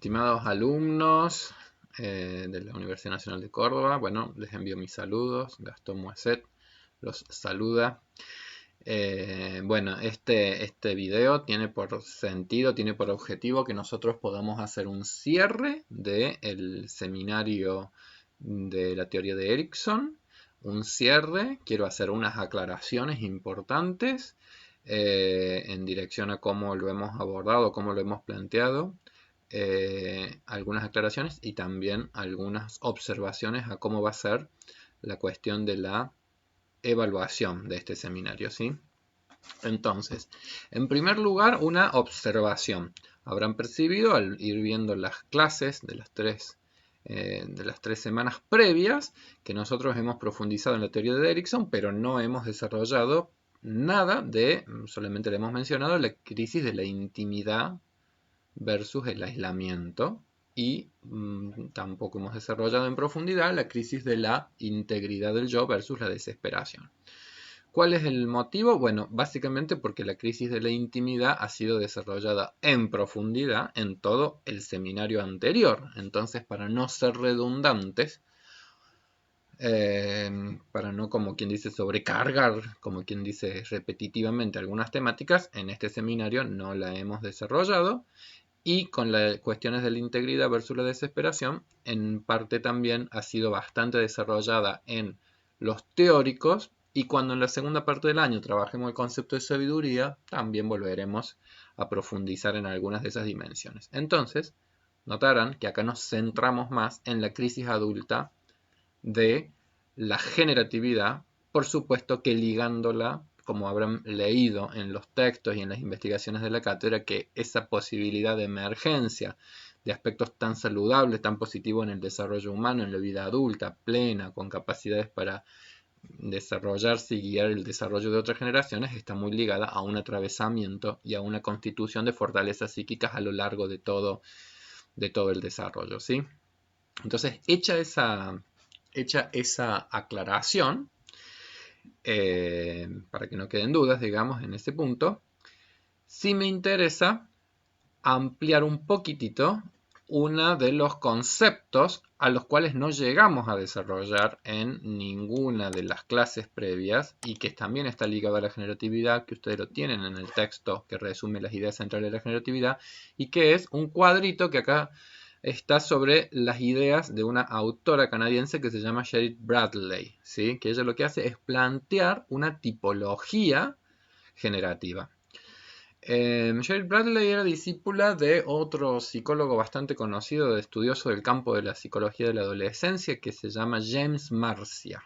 Estimados alumnos de la Universidad Nacional de Córdoba, bueno, les envío mis saludos. Gastón Moisset los saluda. Bueno, este video tiene por sentido, tiene por objetivo que nosotros podamos hacer un cierre del seminario de la teoría de Erikson. Un cierre, quiero hacer unas aclaraciones importantes en dirección a cómo lo hemos abordado, cómo lo hemos planteado. Algunas aclaraciones y también algunas observaciones a cómo va a ser la cuestión de la evaluación de este seminario, ¿sí? Entonces, en primer lugar, una observación. Habrán percibido al ir viendo las clases de las tres semanas previas que nosotros hemos profundizado en la teoría de Erikson, pero no hemos desarrollado nada solamente le hemos mencionado la crisis de la intimidad versus el aislamiento y tampoco hemos desarrollado en profundidad la crisis de la integridad del yo versus la desesperación. ¿Cuál es el motivo? Bueno, básicamente porque la crisis de la intimidad ha sido desarrollada en profundidad en todo el seminario anterior. Entonces, para no ser redundantes, para no, como quien dice, sobrecargar, como quien dice, repetitivamente algunas temáticas, en este seminario no la hemos desarrollado. Y con las cuestiones de la integridad versus la desesperación, en parte también ha sido bastante desarrollada en los teóricos, y cuando en la segunda parte del año trabajemos el concepto de sabiduría, también volveremos a profundizar en algunas de esas dimensiones. Entonces, notarán que acá nos centramos más en la crisis adulta de la generatividad, por supuesto que ligándola, como habrán leído en los textos y en las investigaciones de la cátedra, que esa posibilidad de emergencia de aspectos tan saludables, tan positivos en el desarrollo humano, en la vida adulta, plena, con capacidades para desarrollarse y guiar el desarrollo de otras generaciones, está muy ligada a un atravesamiento y a una constitución de fortalezas psíquicas a lo largo de todo el desarrollo, ¿sí? Entonces, hecha esa aclaración, para que no queden dudas, digamos, en ese punto, sí me interesa ampliar un poquitito uno de los conceptos a los cuales no llegamos a desarrollar en ninguna de las clases previas y que también está ligado a la generatividad, que ustedes lo tienen en el texto que resume las ideas centrales de la generatividad, y que es un cuadrito que acá está sobre las ideas de una autora canadiense que se llama Cheryl Bradley, ¿sí? Que ella lo que hace es plantear una tipología generativa. Cheryl Bradley era discípula de otro psicólogo bastante conocido, estudioso del campo de la psicología de la adolescencia, que se llama James Marcia,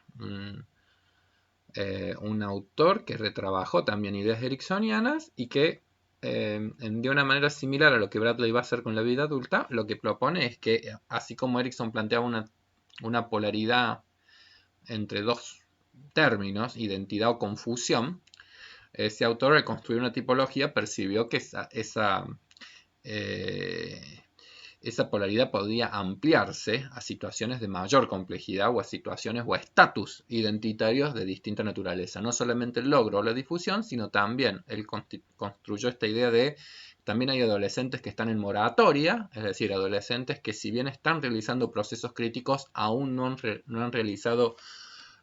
un autor que retrabajó también ideas ericksonianas y que de una manera similar a lo que Bradley va a hacer con la vida adulta, lo que propone es que, así como Erikson planteaba una polaridad entre dos términos, identidad o confusión, ese autor al construir una tipología percibió que esa polaridad podía ampliarse a situaciones de mayor complejidad o a situaciones o a estatus identitarios de distinta naturaleza. No solamente el logro o la difusión, sino también él construyó esta idea de también hay adolescentes que están en moratoria, es decir, adolescentes que si bien están realizando procesos críticos, aún no han realizado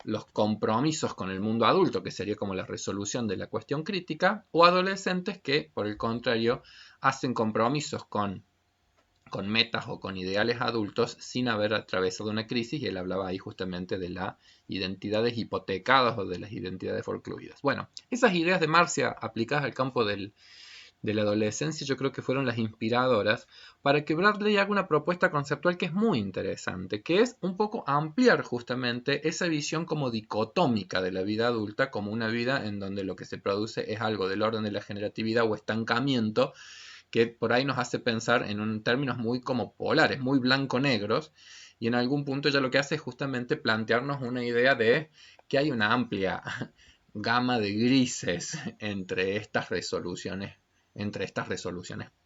los compromisos con el mundo adulto, que sería como la resolución de la cuestión crítica, o adolescentes que, por el contrario, hacen compromisos con metas o con ideales adultos sin haber atravesado una crisis, y él hablaba ahí justamente de las identidades hipotecadas o de las identidades forcluidas. Bueno, esas ideas de Marcia aplicadas al campo de la adolescencia yo creo que fueron las inspiradoras para que Bradley haga una propuesta conceptual que es muy interesante, que es un poco ampliar justamente esa visión como dicotómica de la vida adulta, como una vida en donde lo que se produce es algo del orden de la generatividad o estancamiento, que por ahí nos hace pensar en términos muy como polares, muy blanco-negros, y en algún punto ya lo que hace es justamente plantearnos una idea de que hay una amplia gama de grises entre estas resoluciones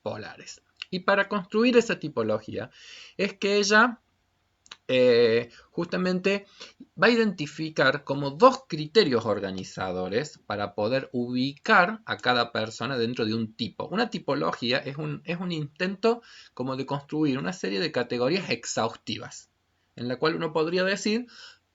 polares. Y para construir esa tipología es que ella justamente va a identificar como dos criterios organizadores para poder ubicar a cada persona dentro de un tipo. Una tipología es un intento como de construir una serie de categorías exhaustivas, en la cual uno podría decir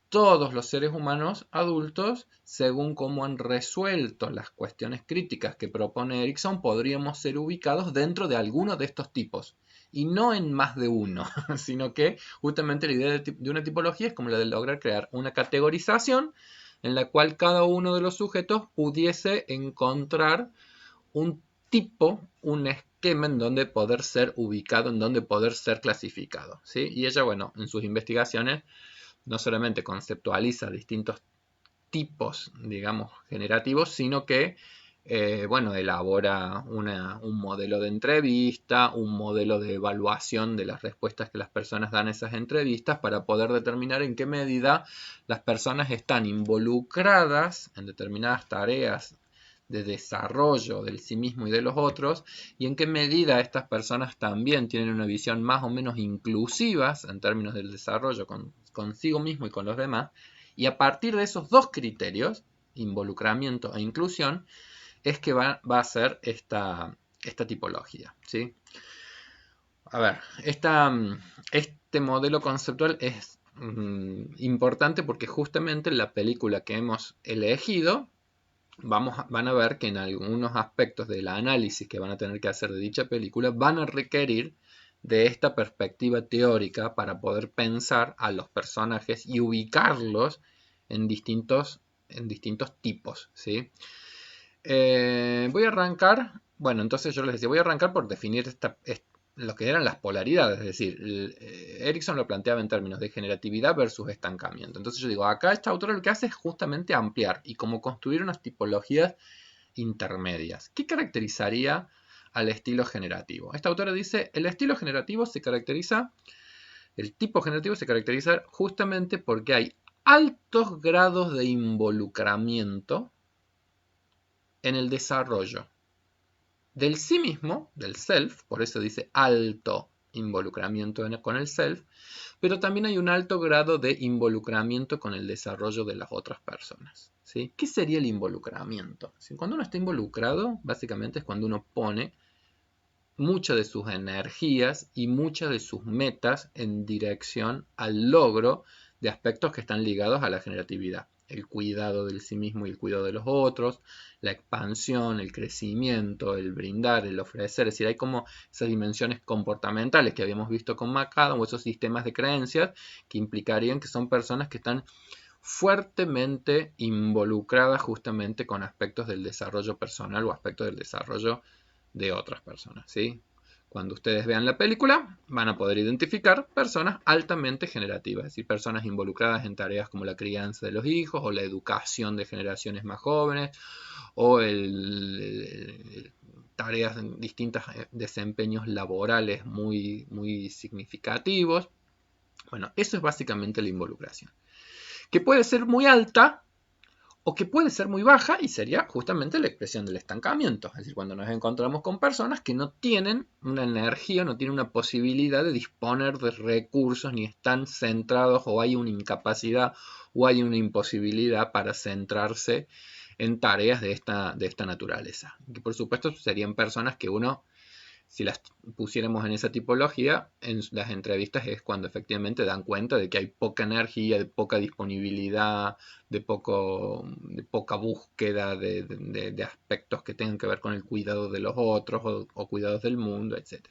todos los seres humanos adultos, según cómo han resuelto las cuestiones críticas que propone Erikson, podríamos ser ubicados dentro de alguno de estos tipos. Y no en más de uno, sino que justamente la idea de una tipología es como la de lograr crear una categorización en la cual cada uno de los sujetos pudiese encontrar un tipo, un esquema en donde poder ser ubicado, en donde poder ser clasificado, ¿sí? Y ella, bueno, en sus investigaciones no solamente conceptualiza distintos tipos, digamos, generativos, sino que, bueno, elabora un modelo de entrevista, un modelo de evaluación de las respuestas que las personas dan a esas entrevistas para poder determinar en qué medida las personas están involucradas en determinadas tareas de desarrollo del sí mismo y de los otros, y en qué medida estas personas también tienen una visión más o menos inclusivas en términos del desarrollo consigo mismo y con los demás, y a partir de esos dos criterios, involucramiento e inclusión, es que va a ser esta tipología, ¿sí? A ver, este modelo conceptual es importante porque justamente la película que hemos elegido van a ver que en algunos aspectos del análisis que van a tener que hacer de dicha película van a requerir de esta perspectiva teórica para poder pensar a los personajes y ubicarlos en distintos tipos, ¿sí? Voy a arrancar, bueno, entonces yo les decía, voy a arrancar por definir lo que eran las polaridades, es decir, Erikson lo planteaba en términos de generatividad versus estancamiento. Entonces yo digo, acá esta autora lo que hace es justamente ampliar y como construir unas tipologías intermedias. ¿Qué caracterizaría al estilo generativo? Esta autora dice, el estilo generativo se caracteriza, el tipo generativo se caracteriza justamente porque hay altos grados de involucramiento en el desarrollo del sí mismo, del self, por eso dice alto involucramiento con el self, pero también hay un alto grado de involucramiento con el desarrollo de las otras personas, ¿sí? ¿Qué sería el involucramiento? Cuando uno está involucrado, básicamente es cuando uno pone muchas de sus energías y muchas de sus metas en dirección al logro de aspectos que están ligados a la generatividad. El cuidado del sí mismo y el cuidado de los otros, la expansión, el crecimiento, el brindar, el ofrecer. Es decir, hay como esas dimensiones comportamentales que habíamos visto con McAdam o esos sistemas de creencias que implicarían que son personas que están fuertemente involucradas justamente con aspectos del desarrollo personal o aspectos del desarrollo de otras personas, ¿sí? Cuando ustedes vean la película, van a poder identificar personas altamente generativas, es decir, personas involucradas en tareas como la crianza de los hijos o la educación de generaciones más jóvenes o tareas en distintos desempeños laborales muy significativos. Bueno, eso es básicamente la involucración, que puede ser muy alta o que puede ser muy baja y sería justamente la expresión del estancamiento. Es decir, cuando nos encontramos con personas que no tienen una energía, no tienen una posibilidad de disponer de recursos, ni están centrados o hay una incapacidad o hay una imposibilidad para centrarse en tareas de esta naturaleza. Que por supuesto serían personas que uno, si las pusiéramos en esa tipología, en las entrevistas es cuando efectivamente dan cuenta de que hay poca energía, de poca disponibilidad, de poca búsqueda de aspectos que tengan que ver con el cuidado de los otros o cuidados del mundo, etc.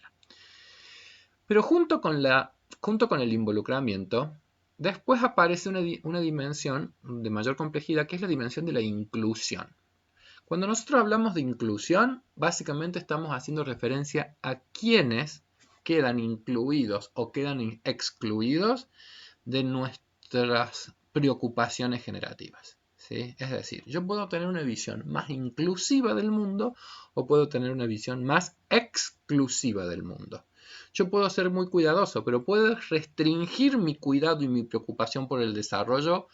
Pero junto con el involucramiento, después aparece una dimensión de mayor complejidad, que es la dimensión de la inclusión. Cuando nosotros hablamos de inclusión, básicamente estamos haciendo referencia a quienes quedan incluidos o quedan excluidos de nuestras preocupaciones generativas, ¿sí? Es decir, yo puedo tener una visión más inclusiva del mundo o puedo tener una visión más exclusiva del mundo. Yo puedo ser muy cuidadoso, pero puedo restringir mi cuidado y mi preocupación por el desarrollo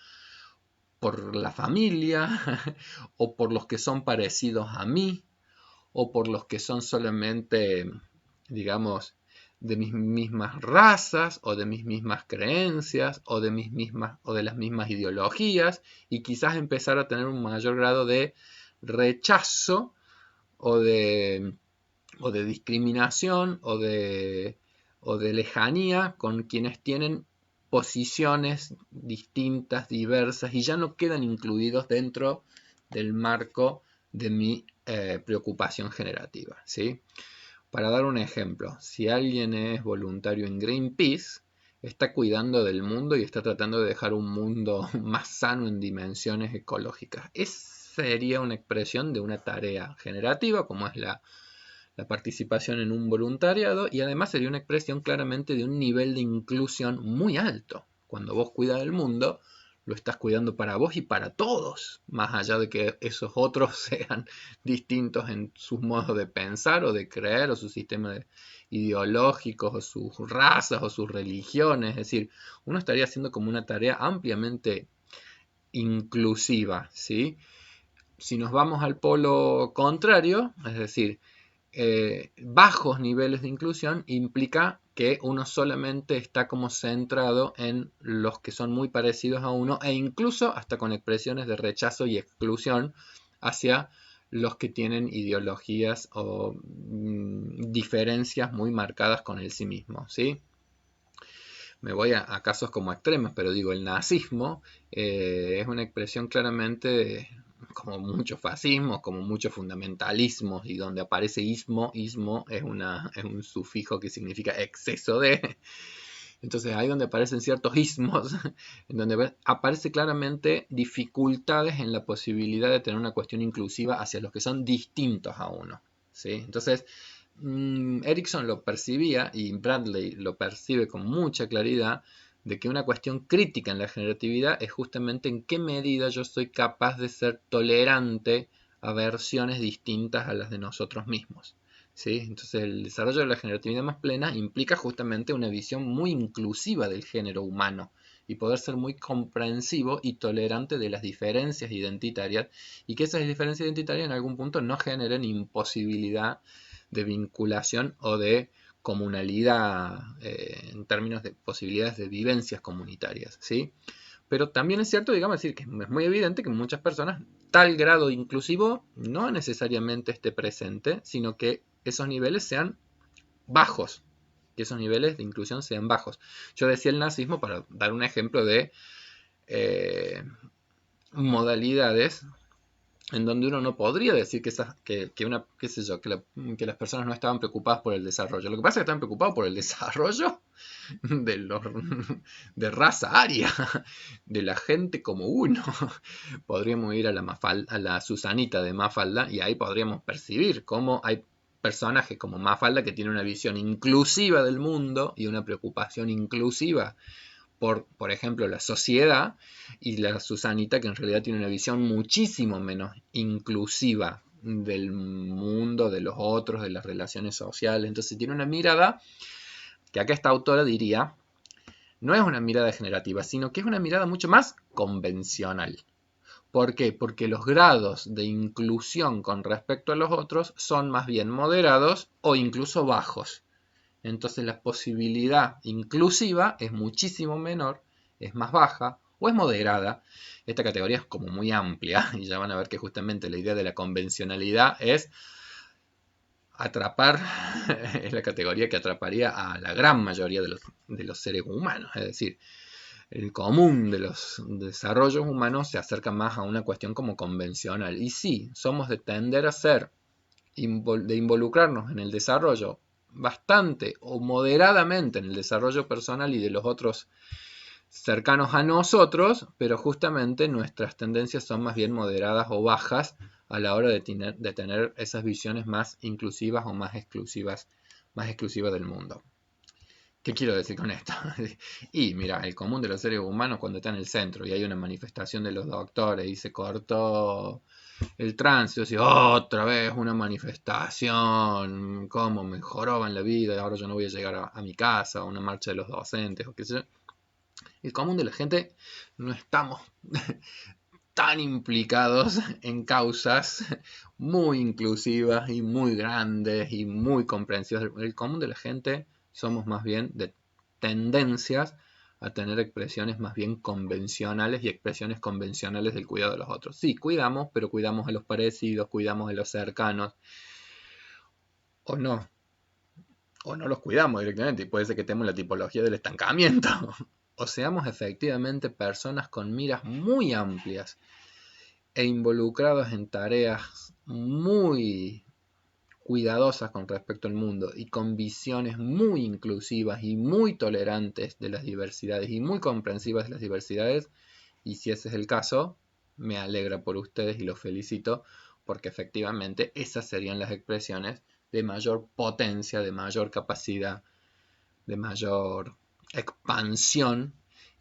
por la familia, o por los que son parecidos a mí, o por los que son solamente, digamos, de mis mismas razas o de mis mismas creencias o de las mismas ideologías, y quizás empezar a tener un mayor grado de rechazo o de, o de discriminación o de lejanía con quienes tienen posiciones distintas, diversas, y ya no quedan incluidos dentro del marco de mi preocupación generativa, ¿sí? Para dar un ejemplo, si alguien es voluntario en Greenpeace, está cuidando del mundo y está tratando de dejar un mundo más sano en dimensiones ecológicas. Esa sería una expresión de una tarea generativa, como es la participación en un voluntariado, y además sería una expresión claramente de un nivel de inclusión muy alto. Cuando vos cuidas del mundo, lo estás cuidando para vos y para todos, más allá de que esos otros sean distintos en sus modos de pensar o de creer o sus sistemas ideológicos o sus razas o sus religiones. Es decir, uno estaría haciendo como una tarea ampliamente inclusiva, ¿sí? Si nos vamos al polo contrario, es decir, bajos niveles de inclusión, implica que uno solamente está como centrado en los que son muy parecidos a uno, e incluso hasta con expresiones de rechazo y exclusión hacia los que tienen ideologías o diferencias muy marcadas con el sí mismo, ¿sí? Me voy a casos como extremos, pero digo, el nazismo es una expresión claramente, como muchos fascismos, como muchos fundamentalismos, y donde aparece ismo es un sufijo que significa exceso de. Entonces ahí donde aparecen ciertos ismos, en donde aparece claramente dificultades en la posibilidad de tener una cuestión inclusiva hacia los que son distintos a uno, ¿sí? Entonces, Erickson lo percibía, y Bradley lo percibe con mucha claridad, de que una cuestión crítica en la generatividad es justamente en qué medida yo soy capaz de ser tolerante a versiones distintas a las de nosotros mismos, ¿sí? Entonces el desarrollo de la generatividad más plena implica justamente una visión muy inclusiva del género humano y poder ser muy comprensivo y tolerante de las diferencias identitarias, y que esas diferencias identitarias en algún punto no generen imposibilidad de vinculación o de comunalidad en términos de posibilidades de vivencias comunitarias, ¿sí? Pero también es cierto, digamos, decir que es muy evidente que muchas personas tal grado inclusivo no necesariamente esté presente, sino que esos niveles sean bajos, que esos niveles de inclusión sean bajos. Yo decía el nazismo para dar un ejemplo de modalidades en donde uno no podría decir qué sé yo, que las personas no estaban preocupadas por el desarrollo. Lo que pasa es que estaban preocupados por el desarrollo de, los, de raza aria, de la gente como uno. Podríamos ir a la Susanita de Mafalda, y ahí podríamos percibir cómo hay personajes como Mafalda que tienen una visión inclusiva del mundo y una preocupación inclusiva por ejemplo, la sociedad, y la Susanita que en realidad tiene una visión muchísimo menos inclusiva del mundo, de los otros, de las relaciones sociales. Entonces tiene una mirada que acá esta autora diría, no es una mirada generativa, sino que es una mirada mucho más convencional. ¿Por qué? Porque los grados de inclusión con respecto a los otros son más bien moderados o incluso bajos. Entonces la posibilidad inclusiva es muchísimo menor, es más baja o es moderada. Esta categoría es como muy amplia, y ya van a ver que justamente la idea de la convencionalidad es atrapar, es la categoría que atraparía a la gran mayoría de los seres humanos. Es decir, el común de los desarrollos humanos se acerca más a una cuestión como convencional. Y sí, somos de tender a ser, de involucrarnos en el desarrollo bastante o moderadamente en el desarrollo personal y de los otros cercanos a nosotros, pero justamente nuestras tendencias son más bien moderadas o bajas a la hora de tener esas visiones más inclusivas o más exclusivas del mundo. ¿Qué quiero decir con esto? Y mira, el común de los seres humanos, cuando está en el centro y hay una manifestación de los doctores y se cortó el tránsito, y otra vez una manifestación, cómo me joroban la vida, ahora yo no voy a llegar a mi casa, a una marcha de los docentes, o qué sé yo. El común de la gente no estamos tan implicados en causas muy inclusivas y muy grandes y muy comprensivas. El común de la gente somos más bien de tendencias a tener expresiones más bien convencionales y expresiones convencionales del cuidado de los otros. Sí, cuidamos, pero cuidamos a los parecidos, cuidamos a los cercanos, o no los cuidamos directamente, y puede ser que tenemos la tipología del estancamiento, o seamos efectivamente personas con miras muy amplias e involucrados en tareas muy cuidadosas con respecto al mundo y con visiones muy inclusivas y muy tolerantes de las diversidades y muy comprensivas de las diversidades. Y si ese es el caso, me alegra por ustedes y los felicito, porque efectivamente esas serían las expresiones de mayor potencia, de mayor capacidad, de mayor expansión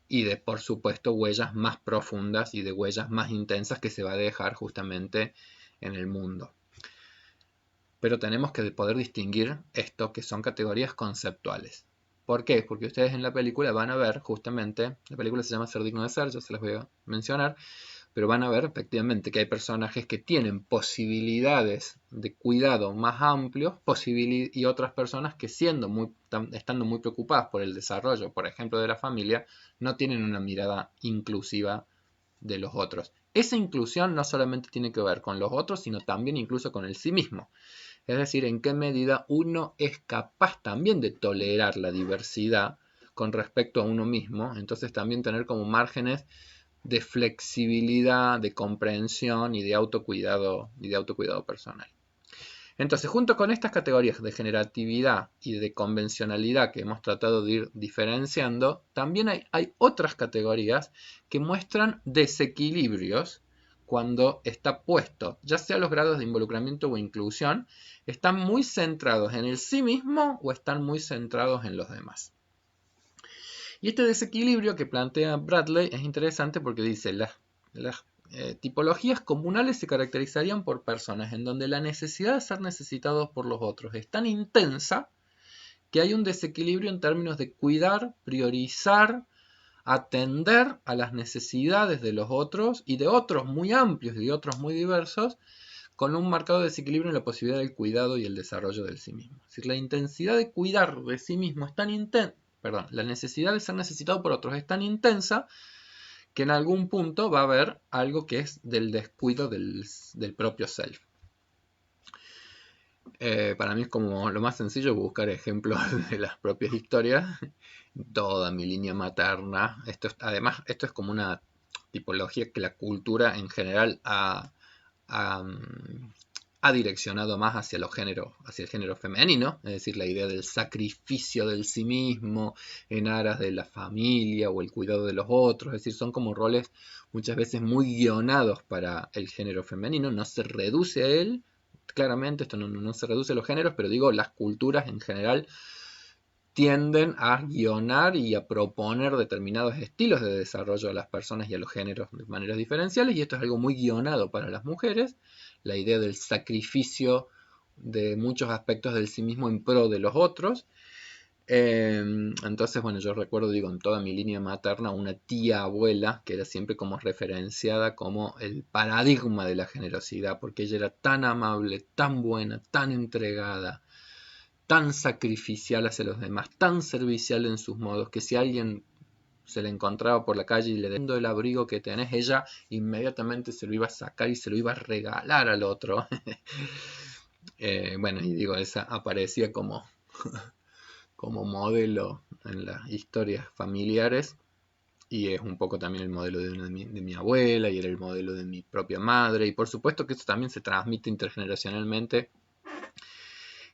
y de, por supuesto, huellas más profundas y de huellas más intensas que se va a dejar justamente en el mundo. Pero tenemos que poder distinguir esto, que son categorías conceptuales. ¿Por qué? Porque ustedes en la película van a ver justamente, la película se llama Ser digno de ser, yo se las voy a mencionar, pero van a ver efectivamente que hay personajes que tienen posibilidades de cuidado más amplios y otras personas que estando muy preocupadas por el desarrollo, por ejemplo, de la familia, no tienen una mirada inclusiva de los otros. Esa inclusión no solamente tiene que ver con los otros, sino también incluso con el sí mismo. Es decir, en qué medida uno es capaz también de tolerar la diversidad con respecto a uno mismo, entonces también tener como márgenes de flexibilidad, de comprensión y de autocuidado personal. Entonces, junto con estas categorías de generatividad y de convencionalidad que hemos tratado de ir diferenciando, también hay otras categorías que muestran desequilibrios cuando está puesto, ya sea los grados de involucramiento o inclusión, están muy centrados en el sí mismo o están muy centrados en los demás. Y este desequilibrio que plantea Bradley es interesante porque dice, las tipologías comunales se caracterizarían por personas en donde la necesidad de ser necesitados por los otros es tan intensa que hay un desequilibrio en términos de cuidar, priorizar, atender a las necesidades de los otros y de otros muy amplios y de otros muy diversos, con un marcado desequilibrio en la posibilidad del cuidado y el desarrollo del sí mismo. Es decir, la intensidad de cuidar de sí mismo es tan intensa, la necesidad de ser necesitado por otros es tan intensa que en algún punto va a haber algo que es del descuido del propio self. Para mí es como lo más sencillo buscar ejemplos de las propias historias. Toda mi línea materna. Además, esto es como una tipología que la cultura en general ha direccionado más hacia el género femenino, es decir, la idea del sacrificio del sí mismo en aras de la familia o el cuidado de los otros, es decir, son como roles muchas veces muy guionados para el género femenino, no se reduce a él, claramente esto no se reduce a los géneros, pero digo, las culturas en general tienden a guionar y a proponer determinados estilos de desarrollo a las personas y a los géneros de maneras diferenciales, y esto es algo muy guionado para las mujeres, la idea del sacrificio de muchos aspectos del sí mismo en pro de los otros. Entonces, bueno, yo recuerdo, digo, en toda mi línea materna, una tía abuela que era siempre como referenciada como el paradigma de la generosidad, porque ella era tan amable, tan buena, tan entregada, tan sacrificial hacia los demás, tan servicial en sus modos, que si alguien se le encontraba por la calle y le decía el abrigo que tenés, ella inmediatamente se lo iba a sacar y se lo iba a regalar al otro. Bueno, y digo, esa aparecía como modelo en las historias familiares y es un poco también el modelo de mi abuela y era el modelo de mi propia madre y por supuesto que esto también se transmite intergeneracionalmente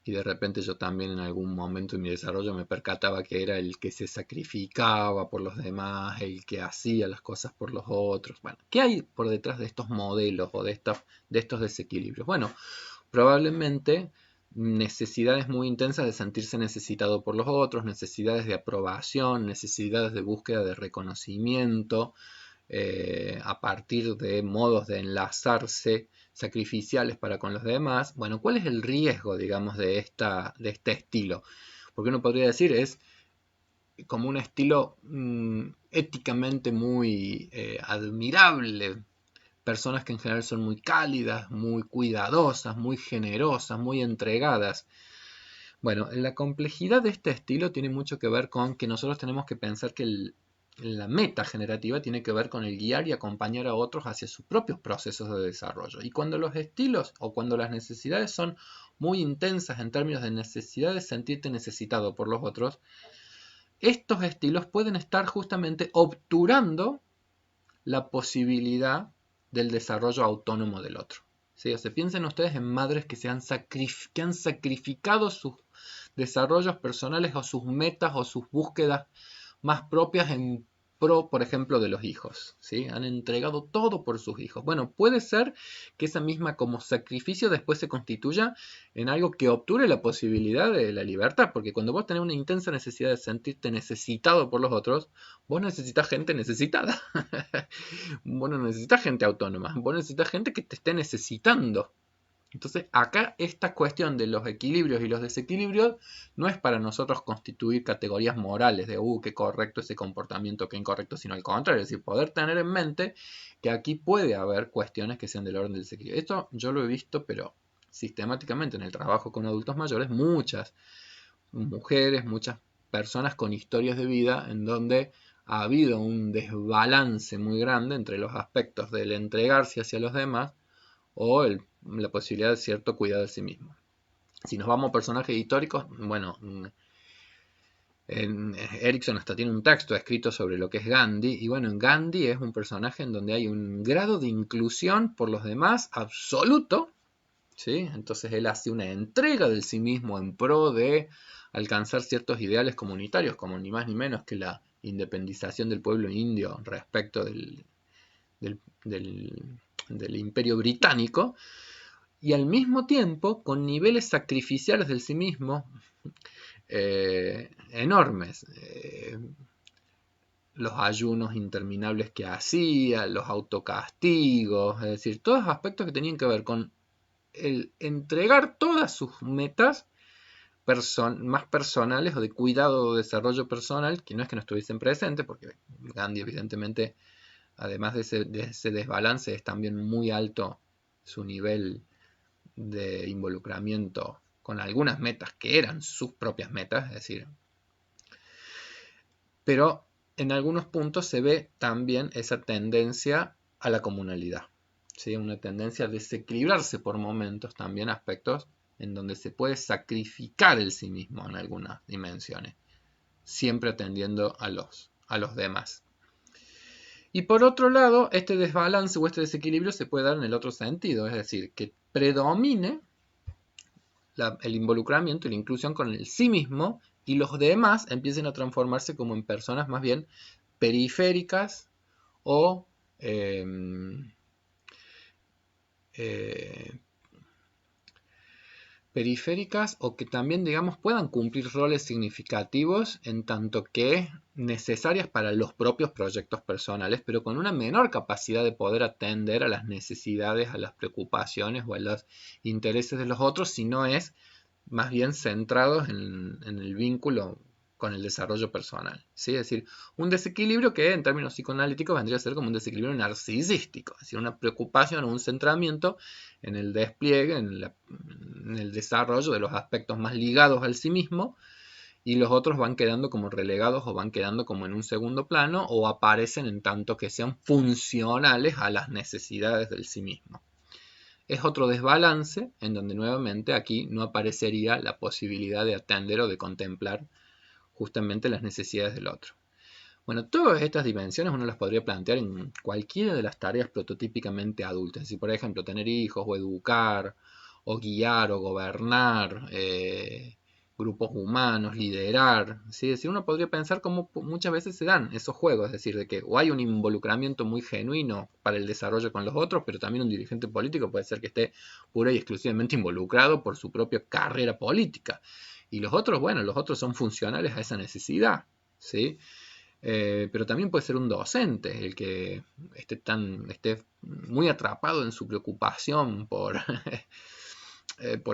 y de repente yo también en algún momento de mi desarrollo me percataba que era el que se sacrificaba por los demás, el que hacía las cosas por los otros. Bueno, ¿qué hay por detrás de estos modelos o de estos desequilibrios? Bueno, probablemente necesidades muy intensas de sentirse necesitado por los otros, necesidades de aprobación, necesidades de búsqueda de reconocimiento, a partir de modos de enlazarse sacrificiales para con los demás. Bueno, ¿cuál es el riesgo, digamos, de este estilo? Porque uno podría decir es como un estilo éticamente muy admirable. Personas que en general son muy cálidas, muy cuidadosas, muy generosas, muy entregadas. Bueno, la complejidad de este estilo tiene mucho que ver con que nosotros tenemos que pensar que la meta generativa tiene que ver con el guiar y acompañar a otros hacia sus propios procesos de desarrollo. Y cuando los estilos o cuando las necesidades son muy intensas en términos de necesidad de sentirte necesitado por los otros, estos estilos pueden estar justamente obturando la posibilidad del desarrollo autónomo del otro. ¿Sí? O sea, piensen ustedes en madres que han sacrificado sus desarrollos personales o sus metas o sus búsquedas más propias en pro, por ejemplo, de los hijos. ¿Sí? Han entregado todo por sus hijos. Bueno, puede ser que esa misma como sacrificio después se constituya en algo que obture la posibilidad de la libertad, porque cuando vos tenés una intensa necesidad de sentirte necesitado por los otros, vos necesitas gente necesitada. Vos no necesitas gente autónoma, vos necesitas gente que te esté necesitando. Entonces, acá esta cuestión de los equilibrios y los desequilibrios no es para nosotros constituir categorías morales de, qué correcto ese comportamiento, qué incorrecto, sino al contrario, es decir, poder tener en mente que aquí puede haber cuestiones que sean del orden del desequilibrio. Esto yo lo he visto, pero sistemáticamente en el trabajo con adultos mayores, muchas mujeres, muchas personas con historias de vida en donde ha habido un desbalance muy grande entre los aspectos del entregarse hacia los demás o la posibilidad de cierto cuidado de sí mismo. Si nos vamos a personajes históricos, bueno, Erickson hasta tiene un texto escrito sobre lo que es Gandhi, y bueno, Gandhi es un personaje en donde hay un grado de inclusión por los demás absoluto, ¿sí? Entonces él hace una entrega de sí mismo en pro de alcanzar ciertos ideales comunitarios, como ni más ni menos que la independización del pueblo indio respecto del imperio británico, y al mismo tiempo con niveles sacrificiales del sí mismo enormes. Los ayunos interminables que hacía, los autocastigos, es decir, todos aspectos que tenían que ver con el entregar todas sus metas más personales o de cuidado o desarrollo personal, que no es que no estuviesen presentes, porque Gandhi evidentemente, además de ese desbalance, es también muy alto su nivel de involucramiento con algunas metas que eran sus propias metas, es decir, pero en algunos puntos se ve también esa tendencia a la comunalidad, ¿sí? Una tendencia a desequilibrarse por momentos también aspectos en donde se puede sacrificar el sí mismo en algunas dimensiones, siempre atendiendo a los demás. Y por otro lado, este desbalance o este desequilibrio se puede dar en el otro sentido, es decir, que predomine el involucramiento y la inclusión con el sí mismo y los demás empiecen a transformarse como en personas más bien periféricas o que también, digamos, puedan cumplir roles significativos en tanto que necesarias para los propios proyectos personales, pero con una menor capacidad de poder atender a las necesidades, a las preocupaciones o a los intereses de los otros, si no es más bien centrados en el vínculo con el desarrollo personal, ¿sí? Es decir, un desequilibrio que en términos psicoanalíticos vendría a ser como un desequilibrio narcisístico, es decir, una preocupación o un centramiento en el despliegue, en el desarrollo de los aspectos más ligados al sí mismo, y los otros van quedando como relegados o van quedando como en un segundo plano o aparecen en tanto que sean funcionales a las necesidades del sí mismo. Es otro desbalance en donde nuevamente aquí no aparecería la posibilidad de atender o de contemplar justamente las necesidades del otro. Bueno, todas estas dimensiones uno las podría plantear en cualquiera de las tareas prototípicamente adultas. Si por ejemplo tener hijos o educar o guiar o gobernar grupos humanos, liderar. ¿Sí? Es decir, uno podría pensar cómo muchas veces se dan esos juegos, es decir, de que o hay un involucramiento muy genuino para el desarrollo con los otros, pero también un dirigente político puede ser que esté pura y exclusivamente involucrado por su propia carrera política. Y los otros, bueno, los otros son funcionales a esa necesidad, ¿sí? Pero también puede ser un docente el que esté muy atrapado en su preocupación por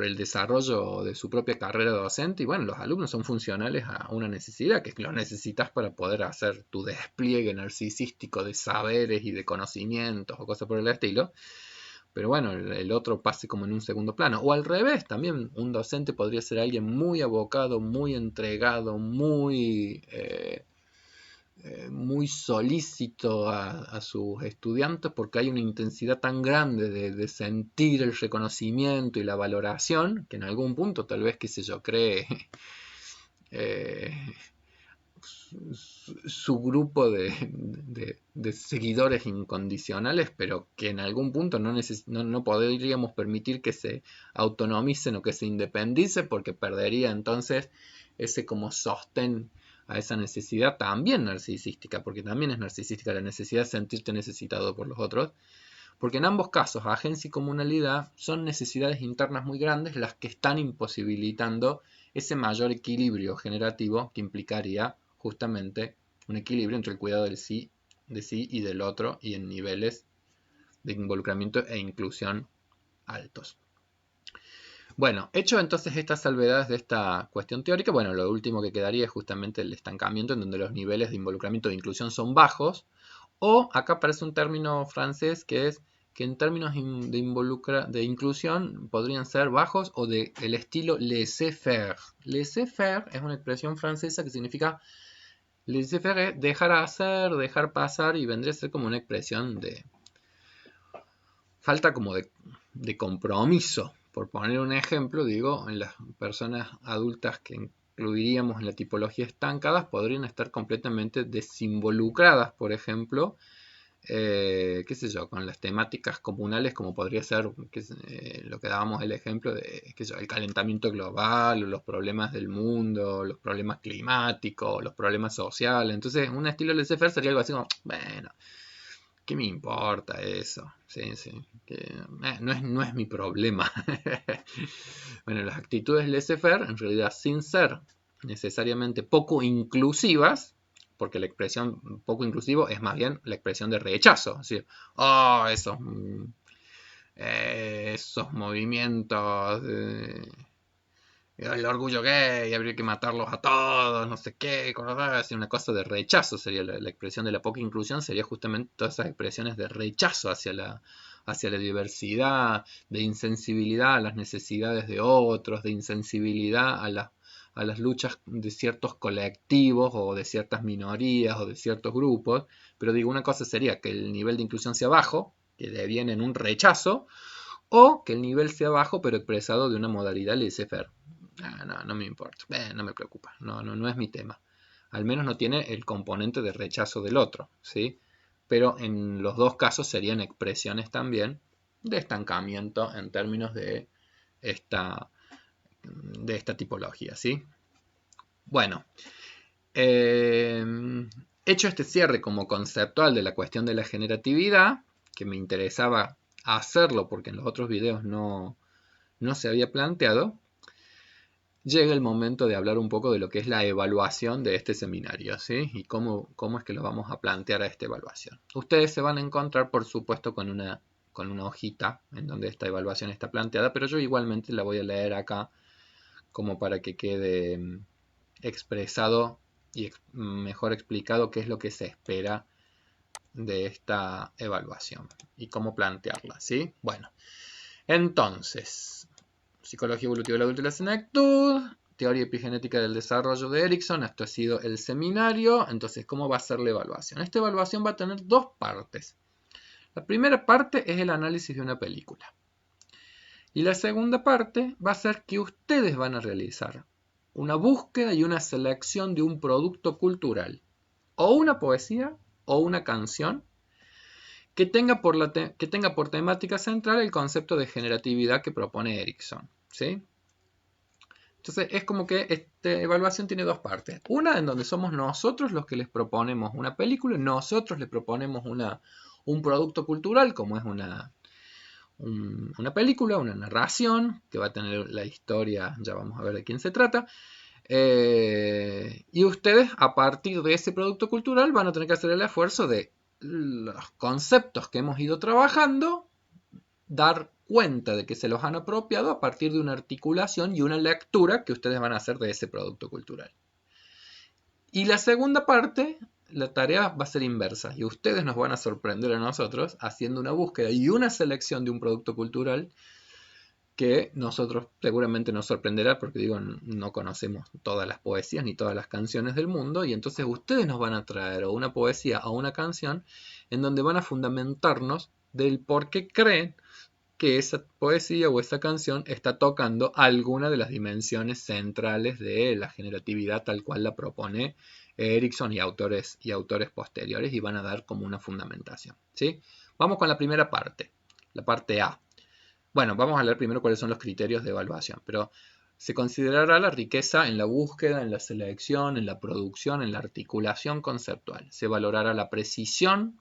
el desarrollo de su propia carrera docente. Y bueno, los alumnos son funcionales a una necesidad, que lo necesitas para poder hacer tu despliegue narcisístico de saberes y de conocimientos o cosas por el estilo. pero bueno, el otro pase como en un segundo plano. O al revés, también un docente podría ser alguien muy abocado, muy entregado, muy solícito a sus estudiantes porque hay una intensidad tan grande de sentir el reconocimiento y la valoración que en algún punto tal vez, qué sé yo, cree eh, su grupo de seguidores incondicionales, pero que en algún punto no podríamos permitir que se autonomicen o que se independicen porque perdería entonces ese como sostén a esa necesidad también narcisística, porque también es narcisística la necesidad de sentirte necesitado por los otros, porque en ambos casos, agencia y comunalidad, son necesidades internas muy grandes las que están imposibilitando ese mayor equilibrio generativo que implicaría justamente un equilibrio entre el cuidado de sí y del otro y en niveles de involucramiento e inclusión altos. Bueno, hecho entonces estas salvedades de esta cuestión teórica, bueno, lo último que quedaría es justamente el estancamiento en donde los niveles de involucramiento e inclusión son bajos, o acá aparece un término francés que es que en términos de inclusión podrían ser bajos o del estilo laissez-faire. Laissez-faire es una expresión francesa que significa laissez-faire es dejar hacer, dejar pasar y vendría a ser como una expresión de falta como de compromiso. Por poner un ejemplo, digo, en las personas adultas que incluiríamos en la tipología estancadas podrían estar completamente desinvolucradas, por ejemplo, qué sé yo, con las temáticas comunales como podría ser lo que dábamos el ejemplo de qué sé yo, el calentamiento global, los problemas del mundo, los problemas climáticos, los problemas sociales. Entonces, un estilo laissez-faire sería algo así como, bueno, ¿qué me importa eso? Sí, sí, no es mi problema. Bueno, las actitudes laissez-faire, en realidad sin ser necesariamente poco inclusivas, porque la expresión poco inclusivo es más bien la expresión de rechazo. Es decir, oh, esos movimientos, el orgullo gay, habría que matarlos a todos, no sé qué, así una cosa de rechazo sería la expresión de la poca inclusión, sería justamente todas esas expresiones de rechazo hacia la diversidad, de insensibilidad a las necesidades de otros, de insensibilidad a las luchas de ciertos colectivos o de ciertas minorías o de ciertos grupos, pero digo, una cosa sería que el nivel de inclusión sea bajo, que deviene en un rechazo, o que el nivel sea bajo pero expresado de una modalidad laissez-faire. No me importa, no me preocupa, no es mi tema. Al menos no tiene el componente de rechazo del otro, ¿sí? Pero en los dos casos serían expresiones también de estancamiento en términos esta, de esta tipología, ¿sí? Bueno, hecho este cierre como conceptual de la cuestión de la generatividad, que me interesaba hacerlo porque en los otros videos no se había planteado, llega el momento de hablar un poco de lo que es la evaluación de este seminario, ¿sí? Y cómo es que lo vamos a plantear a esta evaluación. Ustedes se van a encontrar, por supuesto, con una hojita en donde esta evaluación está planteada, pero yo igualmente la voy a leer acá como para que quede expresado y mejor explicado qué es lo que se espera de esta evaluación y cómo plantearla, ¿sí? Bueno, entonces, psicología evolutiva del adulto y la senectud, teoría epigenética del desarrollo de Erikson, esto ha sido el seminario. Entonces, ¿cómo va a ser la evaluación? Esta evaluación va a tener dos partes. La primera parte es el análisis de una película. Y la segunda parte va a ser que ustedes van a realizar una búsqueda y una selección de un producto cultural, o una poesía, o una canción, que tenga por temática central el concepto de generatividad que propone Erikson, ¿sí? Entonces es como que esta evaluación tiene dos partes. Una en donde somos nosotros los que les proponemos una película, nosotros les proponemos un producto cultural, como es una película, una narración, que va a tener la historia, ya vamos a ver de quién se trata. Y ustedes, a partir de ese producto cultural, van a tener que hacer el esfuerzo de los conceptos que hemos ido trabajando, dar cuenta de que se los han apropiado a partir de una articulación y una lectura que ustedes van a hacer de ese producto cultural. Y la segunda parte la tarea va a ser inversa y ustedes nos van a sorprender a nosotros haciendo una búsqueda y una selección de un producto cultural que nosotros seguramente nos sorprenderá porque digo, no conocemos todas las poesías ni todas las canciones del mundo y entonces ustedes nos van a traer o una poesía o una canción en donde van a fundamentarnos del por qué creen que esa poesía o esa canción está tocando alguna de las dimensiones centrales de la generatividad tal cual la propone Erikson y autores posteriores y van a dar como una fundamentación, ¿sí? Vamos con la primera parte, la parte A. Bueno, vamos a leer primero cuáles son los criterios de evaluación, pero se considerará la riqueza en la búsqueda, en la selección, en la producción, en la articulación conceptual. Se valorará la precisión,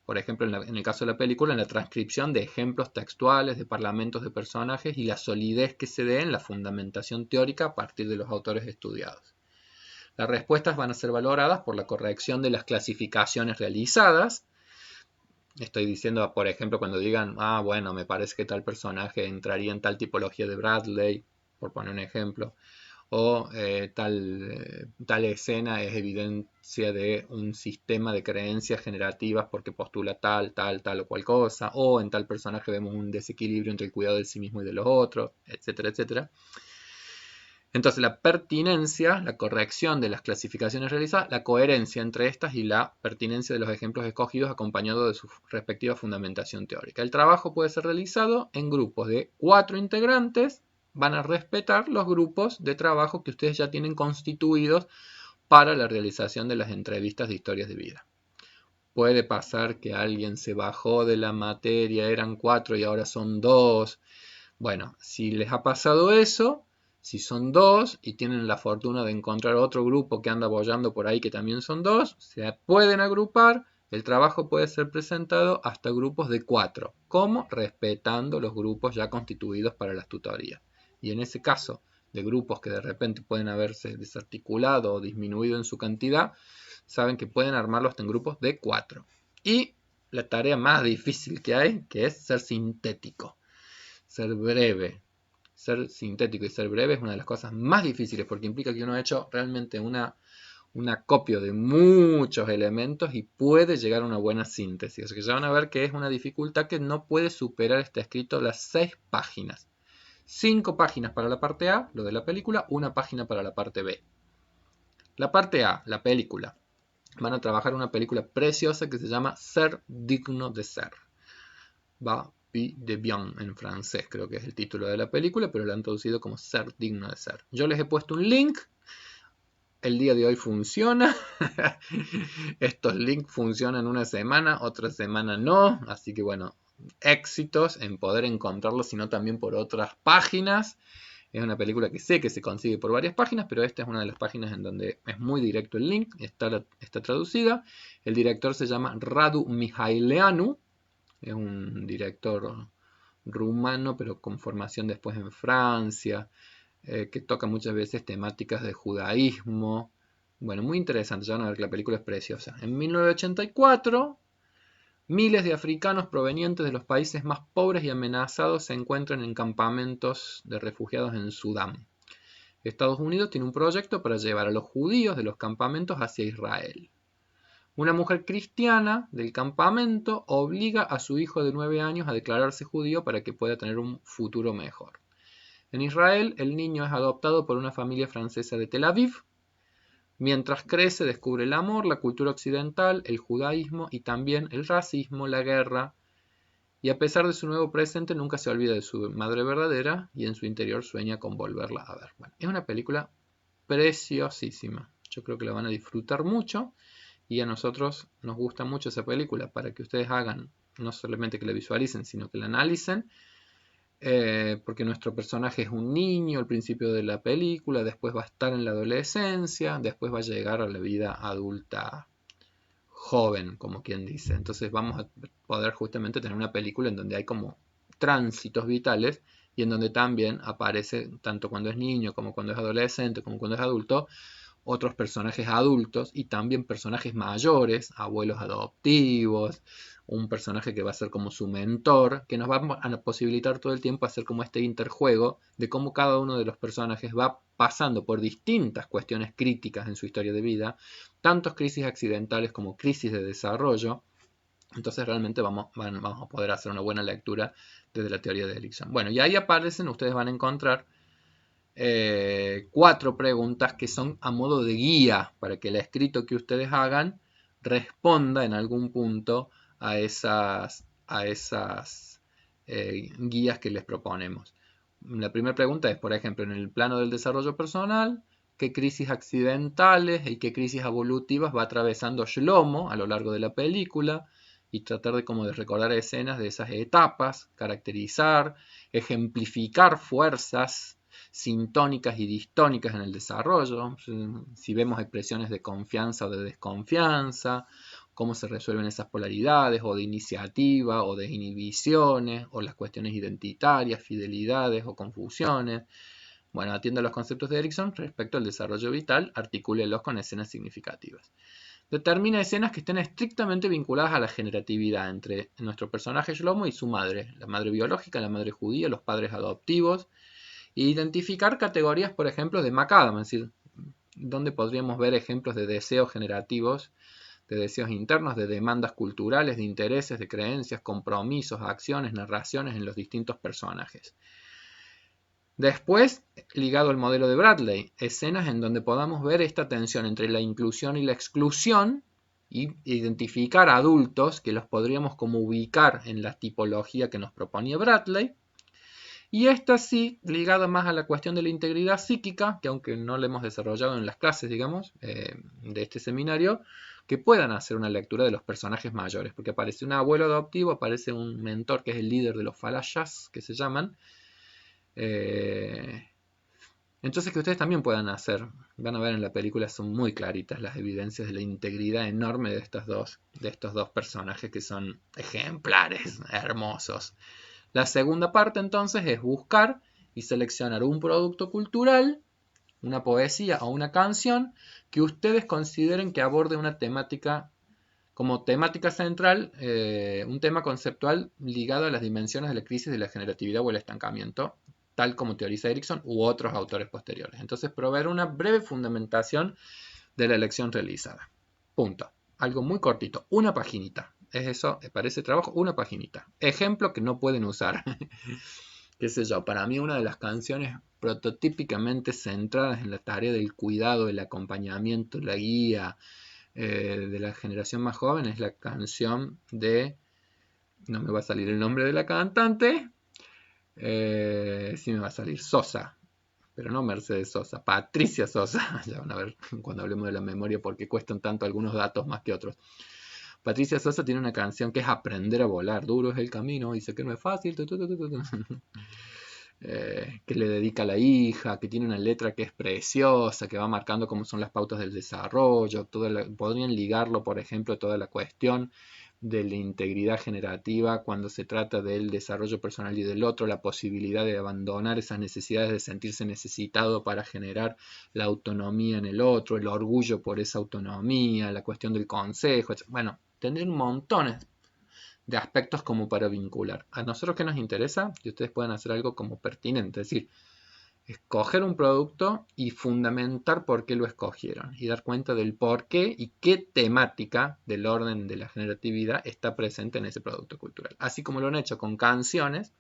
por ejemplo, en el caso de la película, en la transcripción de ejemplos textuales, de parlamentos de personajes y la solidez que se dé en la fundamentación teórica a partir de los autores estudiados. Las respuestas van a ser valoradas por la corrección de las clasificaciones realizadas. Estoy diciendo, por ejemplo, cuando digan, bueno, me parece que tal personaje entraría en tal tipología de Bradley, por poner un ejemplo, o tal escena es evidencia de un sistema de creencias generativas porque postula tal o cual cosa, o en tal personaje vemos un desequilibrio entre el cuidado de sí mismo y de los otros, etcétera, etcétera. Entonces la pertinencia, la corrección de las clasificaciones realizadas, la coherencia entre estas y la pertinencia de los ejemplos escogidos acompañado de su respectiva fundamentación teórica. El trabajo puede ser realizado en grupos de 4 integrantes, van a respetar los grupos de trabajo que ustedes ya tienen constituidos para la realización de las entrevistas de historias de vida. Puede pasar que alguien se bajó de la materia, eran 4 y ahora son 2. Bueno, si les ha pasado eso, si son 2 y tienen la fortuna de encontrar otro grupo que anda boyando por ahí que también son 2, se pueden agrupar, el trabajo puede ser presentado hasta grupos de 4, como respetando los grupos ya constituidos para las tutorías. Y en ese caso de grupos que de repente pueden haberse desarticulado o disminuido en su cantidad, saben que pueden armarlos en grupos de 4. Y la tarea más difícil que hay, que es ser sintético. Ser breve. Ser sintético y ser breve es una de las cosas más difíciles porque implica que uno ha hecho realmente un acopio de muchos elementos y puede llegar a una buena síntesis. O sea que ya van a ver que es una dificultad que no puede superar este escrito las 6 páginas. 5 páginas para la parte A, lo de la película, 1 página para la parte B. La parte A, la película. Van a trabajar una película preciosa que se llama Ser digno de ser. Va de bien en francés, creo que es el título de la película, pero lo han traducido como Ser digno de ser. Yo les he puesto un link, el día de hoy funciona, estos links funcionan una semana, otra semana no, así que bueno, éxitos en poder encontrarlos, sino también por otras páginas. Es una película que sé que se consigue por varias páginas, pero esta es una de las páginas en donde es muy directo el link, está traducida. El director se llama Radu Mihaileanu, es un director rumano, pero con formación después en Francia, que toca muchas veces temáticas de judaísmo. Bueno, muy interesante, ya van a ver que la película es preciosa. En 1984, miles de africanos provenientes de los países más pobres y amenazados se encuentran en campamentos de refugiados en Sudán. Estados Unidos tiene un proyecto para llevar a los judíos de los campamentos hacia Israel. Una mujer cristiana del campamento obliga a su hijo de 9 años a declararse judío para que pueda tener un futuro mejor. En Israel, el niño es adoptado por una familia francesa de Tel Aviv. Mientras crece, descubre el amor, la cultura occidental, el judaísmo y también el racismo, la guerra. Y a pesar de su nuevo presente, nunca se olvida de su madre verdadera y en su interior sueña con volverla a ver. Bueno, es una película preciosísima. Yo creo que la van a disfrutar mucho. Y a nosotros nos gusta mucho esa película para que ustedes hagan, no solamente que la visualicen, sino que la analicen, porque nuestro personaje es un niño al principio de la película, después va a estar en la adolescencia, después va a llegar a la vida adulta joven, como quien dice. Entonces vamos a poder justamente tener una película en donde hay como tránsitos vitales y en donde también aparece, tanto cuando es niño como cuando es adolescente, como cuando es adulto, otros personajes adultos y también personajes mayores, abuelos adoptivos, un personaje que va a ser como su mentor, que nos va a posibilitar todo el tiempo hacer como este interjuego de cómo cada uno de los personajes va pasando por distintas cuestiones críticas en su historia de vida, tantos crisis accidentales como crisis de desarrollo. Entonces realmente vamos a poder hacer una buena lectura desde la teoría de Erikson. Bueno, y ahí aparecen, ustedes van a encontrar 4 preguntas que son a modo de guía para que el escrito que ustedes hagan responda en algún punto a esas guías que les proponemos. La primera pregunta es, por ejemplo, en el plano del desarrollo personal, ¿qué crisis accidentales y qué crisis evolutivas va atravesando Shlomo a lo largo de la película? Y tratar de recordar escenas de esas etapas, caracterizar, ejemplificar fuerzas sintónicas y distónicas en el desarrollo, si vemos expresiones de confianza o de desconfianza, cómo se resuelven esas polaridades, o de iniciativa, o de inhibiciones, o las cuestiones identitarias, fidelidades o confusiones. Bueno, atienda los conceptos de Erikson respecto al desarrollo vital, articúlelos con escenas significativas. Determina escenas que estén estrictamente vinculadas a la generatividad entre nuestro personaje Shlomo y su madre, la madre biológica, la madre judía, los padres adoptivos, e identificar categorías, por ejemplo, de McAdam, es decir, donde podríamos ver ejemplos de deseos generativos, de deseos internos, de demandas culturales, de intereses, de creencias, compromisos, acciones, narraciones en los distintos personajes. Después, ligado al modelo de Bradley, escenas en donde podamos ver esta tensión entre la inclusión y la exclusión y identificar adultos que los podríamos como ubicar en la tipología que nos proponía Bradley. Y esta sí, ligada más a la cuestión de la integridad psíquica, que aunque no la hemos desarrollado en las clases, digamos, de este seminario, que puedan hacer una lectura de los personajes mayores, porque aparece un abuelo adoptivo, aparece un mentor que es el líder de los falayas, que se llaman. Entonces que ustedes también puedan hacer, van a ver en la película, son muy claritas las evidencias de la integridad enorme de estos dos personajes que son ejemplares, hermosos. La segunda parte entonces es buscar y seleccionar un producto cultural, una poesía o una canción que ustedes consideren que aborde una temática como temática central, un tema conceptual ligado a las dimensiones de la crisis de la generatividad o el estancamiento, tal como teoriza Erikson u otros autores posteriores. Entonces, proveer una breve fundamentación de la elección realizada. Punto. Algo muy cortito, una paginita. Es eso, para ese trabajo, una paginita. Ejemplo que no pueden usar. Qué sé yo, para mí una de las canciones prototípicamente centradas en la tarea del cuidado, el acompañamiento, la guía de la generación más joven es la canción de, no me va a salir el nombre de la cantante, sí me va a salir Sosa, pero no Mercedes Sosa, Patricia Sosa. Ya van a ver cuando hablemos de la memoria porque cuestan tanto algunos datos más que otros. Patricia Sosa tiene una canción que es Aprender a volar, duro es el camino, dice que no es fácil, que le dedica a la hija, que tiene una letra que es preciosa, que va marcando cómo son las pautas del desarrollo, podrían ligarlo, por ejemplo, toda la cuestión de la integridad generativa cuando se trata del desarrollo personal y del otro, la posibilidad de abandonar esas necesidades de sentirse necesitado para generar la autonomía en el otro, el orgullo por esa autonomía, la cuestión del consejo, etc. Bueno, tendrían montones de aspectos como para vincular. A nosotros que nos interesa que ustedes puedan hacer algo como pertinente, es decir, escoger un producto y fundamentar por qué lo escogieron y dar cuenta del por qué y qué temática del orden de la generatividad está presente en ese producto cultural. Así como lo han hecho con canciones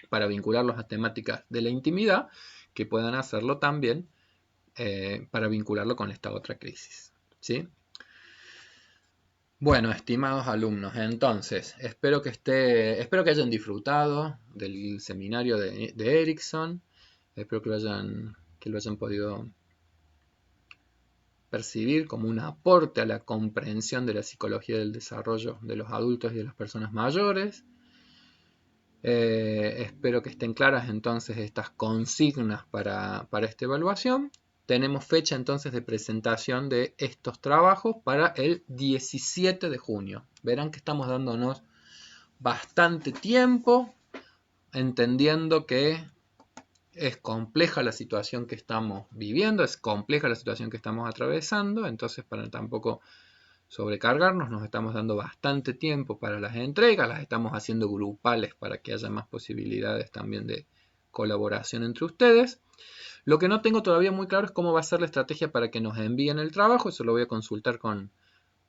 para vincularlos a temáticas de la intimidad, que puedan hacerlo también para vincularlo con esta otra crisis. ¿Sí? Bueno, estimados alumnos, entonces espero que hayan disfrutado del seminario de Erikson. Espero que lo hayan podido percibir como un aporte a la comprensión de la psicología del desarrollo de los adultos y de las personas mayores. Espero que estén claras entonces estas consignas para esta evaluación. Tenemos fecha entonces de presentación de estos trabajos para el 17 de junio. Verán que estamos dándonos bastante tiempo, entendiendo que Es compleja la situación que estamos viviendo, es compleja la situación que estamos atravesando, entonces para tampoco sobrecargarnos, nos estamos dando bastante tiempo para las entregas, las estamos haciendo grupales para que haya más posibilidades también de colaboración entre ustedes. Lo que no tengo todavía muy claro es cómo va a ser la estrategia para que nos envíen el trabajo, eso lo voy a consultar con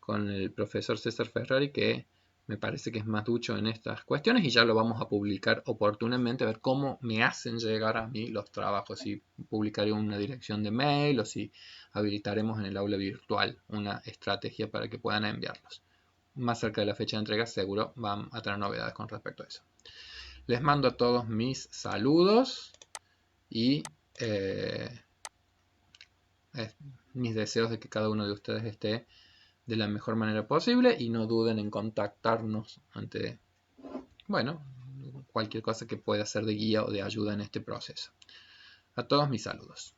el profesor César Ferrari, que me parece que es más ducho en estas cuestiones, y ya lo vamos a publicar oportunamente, a ver cómo me hacen llegar a mí los trabajos, si publicaré una dirección de mail o si habilitaremos en el aula virtual una estrategia para que puedan enviarlos. Más cerca de la fecha de entrega seguro van a tener novedades con respecto a eso. Les mando a todos mis saludos y mis deseos de que cada uno de ustedes esté de la mejor manera posible y no duden en contactarnos ante, bueno, cualquier cosa que pueda ser de guía o de ayuda en este proceso. A todos mis saludos.